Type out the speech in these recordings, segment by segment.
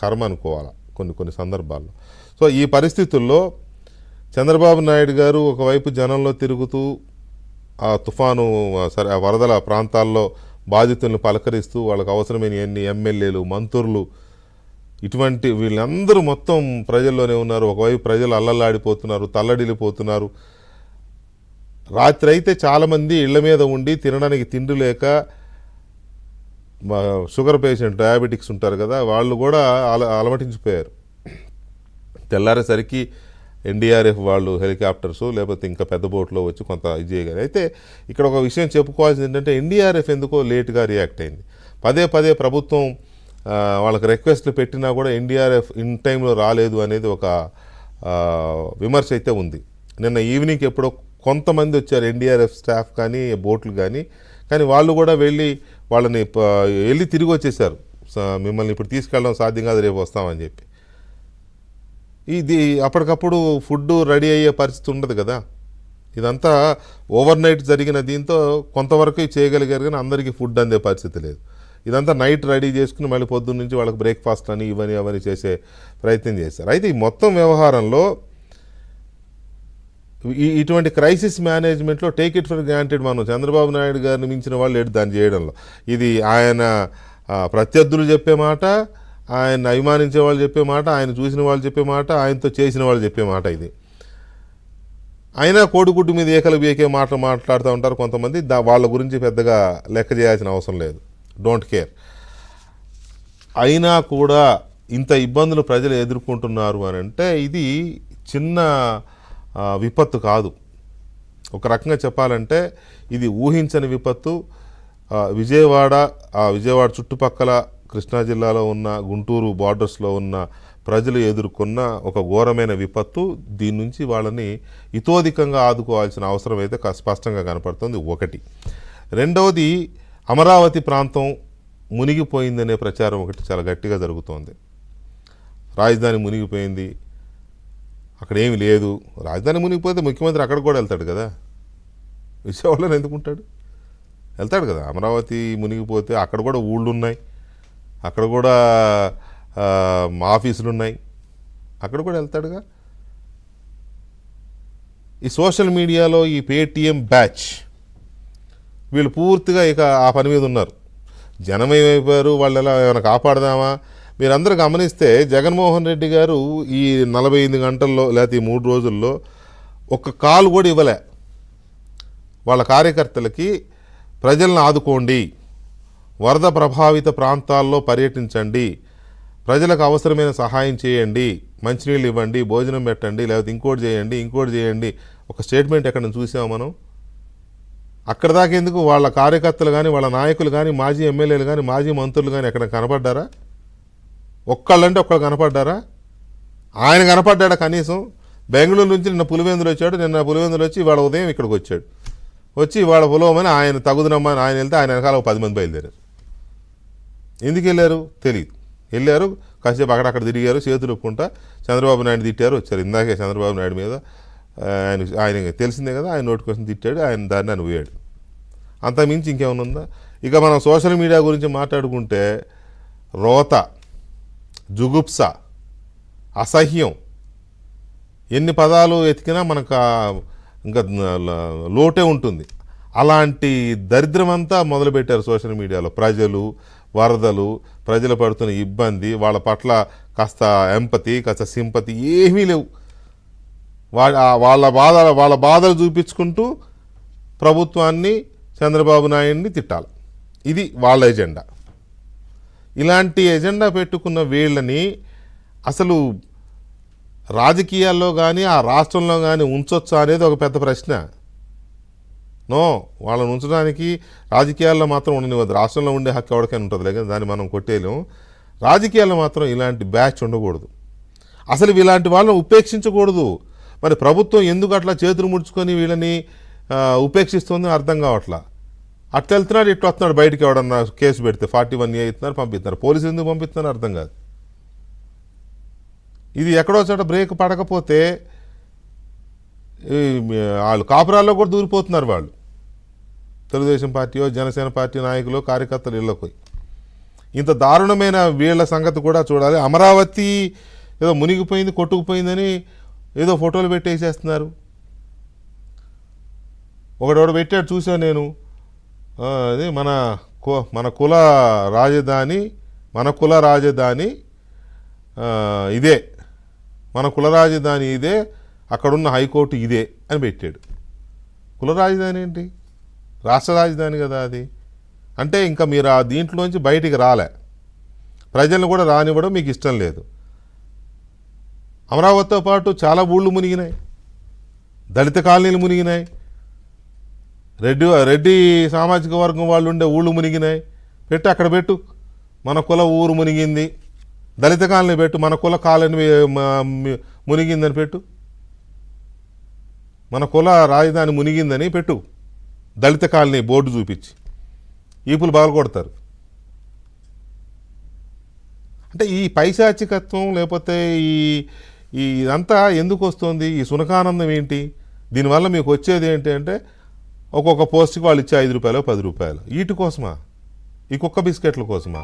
కర్మ అనుకోవాలి కొన్ని కొన్ని సందర్భాల్లో. సో ఈ పరిస్థితుల్లో చంద్రబాబు నాయుడు గారు ఒకవైపు జనంలో తిరుగుతూ ఆ తుఫాను సరే ఆ వరదల ప్రాంతాల్లో బాధితులను పలకరిస్తూ వాళ్ళకు అవసరమైన ఎన్ని ఎమ్మెల్యేలు మంత్రులు ఇటువంటి వీళ్ళందరూ మొత్తం ప్రజల్లోనే ఉన్నారు. ఒకవైపు ప్రజలు అల్లల్లాడిపోతున్నారు, తల్లడిల్లిపోతున్నారు. రాత్రి అయితే చాలామంది ఇళ్ల మీద ఉండి తినడానికి తిండి లేక షుగర్ పేషెంట్ డయాబెటిక్స్ ఉంటారు కదా, వాళ్ళు కూడా అలమటించిపోయారు. తెల్లారేసరికి ఎన్డీఆర్ఎఫ్ వాళ్ళు హెలికాప్టర్స్ లేకపోతే ఇంకా పెద్ద బోట్లో వచ్చి కొంత ఇది చేయగలరు. అయితే ఇక్కడ ఒక విషయం చెప్పుకోవాల్సింది ఏంటంటే ఎన్డీఆర్ఎఫ్ ఎందుకో లేట్గా రియాక్ట్ అయింది. పదే పదే ప్రభుత్వం వాళ్ళకి రిక్వెస్ట్లు పెట్టినా కూడా ఎన్డీఆర్ఎఫ్ ఇన్ టైంలో రాలేదు అనేది ఒక విమర్శ అయితే ఉంది. నిన్న ఈవినింగ్ ఎప్పుడో కొంతమంది వచ్చారు ఎన్డీఆర్ఎఫ్ స్టాఫ్ కానీ బోట్లు కానీ వాళ్ళు కూడా వాళ్ళని వెళ్ళి తిరిగి వచ్చేసారు. మిమ్మల్ని ఇప్పుడు తీసుకెళ్ళడం సాధ్యం కాదు, రేపు వస్తామని చెప్పి. ఇది అప్పటికప్పుడు ఫుడ్ రెడీ అయ్యే పరిస్థితి ఉండదు కదా. ఇదంతా ఓవర్ నైట్ జరిగిన దీంతో కొంతవరకు చేయగలిగారు కానీ అందరికీ ఫుడ్ అందే పరిస్థితి లేదు. ఇదంతా నైట్ రెడీ చేసుకుని మళ్ళీ పొద్దున్న నుంచి వాళ్ళకి బ్రేక్ఫాస్ట్ అని అవన్నీ చేసే ప్రయత్నం చేశారు. అయితే ఈ మొత్తం వ్యవహారంలో ఇటువంటి క్రైసిస్ మేనేజ్మెంట్లో టేక్ ఇట్ ఫర్ గ్రాంటెడ్ మనం చంద్రబాబు నాయుడు గారిని మించిన వాళ్ళు లేడు దాన్ని చేయడంలో. ఇది ఆయన ప్రత్యర్థులు చెప్పే మాట, ఆయన అభిమానించే వాళ్ళు చెప్పే మాట, ఆయన చూసిన వాళ్ళు చెప్పే మాట, ఆయనతో చేసిన వాళ్ళు చెప్పే మాట. ఇది అయినా కోడిగుడ్డు మీద ఏకలు బీకే మాటలు మాట్లాడుతూ ఉంటారు కొంతమంది. వాళ్ళ గురించి పెద్దగా లెక్క చేయాల్సిన అవసరం లేదు, డోంట్ కేర్. అయినా కూడా ఇంత ఇబ్బందులు ప్రజలు ఎదుర్కొంటున్నారు అని అంటే ఇది చిన్న విపత్తు కాదు. ఒక రకంగా చెప్పాలంటే ఇది ఊహించని విపత్తు. విజయవాడ చుట్టుపక్కల కృష్ణా జిల్లాలో ఉన్న గుంటూరు బార్డర్స్లో ఉన్న ప్రజలు ఎదుర్కొన్న ఒక ఘోరమైన విపత్తు. దీని నుంచి వాళ్ళని ఇతోధికంగా ఆదుకోవాల్సిన అవసరం అయితే స్పష్టంగా కనపడుతుంది. ఒకటి. రెండవది, అమరావతి ప్రాంతం మునిగిపోయిందనే ప్రచారం ఒకటి చాలా గట్టిగా జరుగుతోంది. రాజధాని మునిగిపోయింది, అక్కడ ఏమి లేదు. రాజధాని మునిగిపోతే ముఖ్యమంత్రి అక్కడ కూడా వెళ్తాడు కదా, విజయవాడలో ఎందుకుంటాడు? వెళ్తాడు కదా. అమరావతి మునిగిపోతే అక్కడ కూడా ఊళ్ళు ఉన్నాయి, అక్కడ కూడా ఆఫీసులు ఉన్నాయి, అక్కడ కూడా వెళ్తాడుగా. ఈ సోషల్ మీడియాలో ఈ పేటీఎం బ్యాచ్ వీళ్ళు పూర్తిగా ఇక ఆ పని మీద ఉన్నారు. జనం ఏమైపోయారు, వాళ్ళు ఎలా ఏమైనా కాపాడదామా? మీరందరూ గమనిస్తే జగన్మోహన్ రెడ్డి గారు ఈ 48 గంటల్లో లేకపోతే ఈ 3 రోజుల్లో ఒక్క కాల్ కూడా ఇవ్వలే వాళ్ళ కార్యకర్తలకి. ప్రజలను ఆదుకోండి, వరద ప్రభావిత ప్రాంతాల్లో పర్యటించండి, ప్రజలకు అవసరమైన సహాయం చేయండి, మంచినీళ్ళు ఇవ్వండి, భోజనం పెట్టండి, లేకపోతే ఇంకోటి చేయండి. ఒక స్టేట్మెంట్ ఎక్కడ చూసాము మనం? అక్కడ దాకా ఎందుకు? వాళ్ళ కార్యకర్తలు కానీ, వాళ్ళ నాయకులు కానీ, మాజీ ఎమ్మెల్యేలు కానీ, మాజీ మంత్రులు కానీ ఎక్కడ కనపడ్డారా? ఒక్కళ్ళంటే ఒక్కళ్ళు కనపడ్డారా? ఆయన కనపడ్డా కనీసం? బెంగళూరు నుంచి నిన్న పులివెందులు వచ్చాడు. నిన్న పులివెందులు వచ్చి ఇవాళ ఉదయం ఇక్కడికి వచ్చాడు. వచ్చి ఇవాళ పులవమని ఆయన తగుదనమ్మని ఆయన వెళ్తే ఆయన వెనకాల 10 మంది బయలుదేరారు. ఎందుకు వెళ్ళారు తెలియదు. వెళ్ళారు, కాసేపు అక్కడక్కడ తిరిగారు, చేతులు ఒప్పుకుంటా చంద్రబాబు నాయుడు తిట్టారు, వచ్చారు. ఇందాకే చంద్రబాబు నాయుడు మీద ఆయన తెలిసిందే కదా, ఆయన నోటికోసం తిట్టాడు, ఆయన దాన్ని ఆయన పోయాడు. అంత మించి ఇంకేమైనా ఉందా? ఇక మనం సోషల్ మీడియా గురించి మాట్లాడుకుంటే రోత, జుగుప్స, అసహ్యం, ఎన్ని పదాలు ఎతికినా మనకు ఇంకా లోటే ఉంటుంది. అలాంటి దరిద్రమంతా మొదలుపెట్టారు సోషల్ మీడియాలో. ప్రజలు, వరదలు, ప్రజలు పడుతున్న ఇబ్బంది, వాళ్ళ పట్ల కాస్త ఎంపతి, కాస్త సింపతి ఏమీ లేవు. వాళ్ళ బాధలు చూపించుకుంటూ ప్రభుత్వాన్ని, చంద్రబాబు నాయుడిని తిట్టాలి. ఇది వాళ్ళ ఎజెండా. ఇలాంటి ఎజెండా పెట్టుకున్న వీళ్ళని అసలు రాజకీయాల్లో కానీ ఆ రాష్ట్రంలో కానీ ఉంచొచ్చా అనేది ఒక పెద్ద ప్రశ్న. నో, వాళ్ళని ఉంచడానికి రాజకీయాల్లో మాత్రం ఉండనివ్వద్దు. రాష్ట్రంలో ఉండే హక్కు ఎవరికైనా ఉంటుంది, లేక దాన్ని మనం కొట్టేయలేం. రాజకీయాల్లో మాత్రం ఇలాంటి బ్యాచ్ ఉండకూడదు. అసలు ఇలాంటి వాళ్ళని ఉపేక్షించకూడదు. మరి ప్రభుత్వం ఎందుకు అట్లా చేతులు ముడుచుకొని వీళ్ళని ఉపేక్షిస్తుంది అర్థం కావట్లా. అట్లా వెళ్తున్నాడు, ఇట్లా వస్తున్నాడు, బయటికి ఎవడన్నా కేసు పెడితే 41A ఇస్తున్నారు, పంపిస్తున్నారు. పోలీసులు ఎందుకు పంపిస్తున్నారు అర్థం కాదు. ఇది ఎక్కడో చోట బ్రేక్ పడకపోతే వాళ్ళు కాపురాల్లో కూడా దూరిపోతున్నారు. వాళ్ళు తెలుగుదేశం పార్టీయో జనసేన పార్టీ నాయకులు, కార్యకర్తలు ఇళ్ళకి పోయి ఇంత దారుణమైన వీళ్ళ సంగతి కూడా చూడాలి. అమరావతి ఏదో మునిగిపోయింది, కొట్టుకుపోయిందని ఏదో ఫోటోలు పెట్టేసేస్తున్నారు. ఒకడొకడు పెట్టాడు, చూసాను నేను. అది మన కుల రాజధాని ఇదే, మన కుల రాజధాని ఇదే, అక్కడున్న హైకోర్టు ఇదే అని పెట్టాడు. కుల రాజధాని ఏంటి? రాష్ట్ర రాజధాని కదా అది. అంటే ఇంకా మీరు ఆ దీంట్లోంచి బయటికి రాలే, ప్రజలను కూడా రానివ్వడం మీకు ఇష్టం లేదు. అమరావతితో పాటు చాలా ఊళ్ళు మునిగినాయి, దళిత కాలనీలు మునిగినాయి, రెడ్డి సామాజిక వర్గం వాళ్ళు ఉండే ఊళ్ళు మునిగినాయి. అక్కడ పెట్టు, మన కుల ఊరు మునిగింది. దళిత కాలనీ పెట్టు, మన కుల కాలనీ మునిగిందని పెట్టు. మన కుల రాజధాని మునిగిందని పెట్టు, దళిత కాలనీ బోర్డు చూపించి. ఈపులు బాగా కొడతారు. అంటే ఈ పైశాచికత్వం లేకపోతే ఇదంతా ఎందుకు వస్తుంది? ఈ సునకానందం ఏంటి? దీనివల్ల మీకు వచ్చేది ఏంటి అంటే, ఒక్కొక్క పోస్ట్కి వాళ్ళు ఇచ్చే 5 రూపాయలు 10 రూపాయలు వీటి కోసమా? ఈ కుక్క బిస్కెట్ల కోసమా?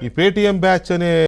ఈ పేటీఎం బ్యాచ్ అనే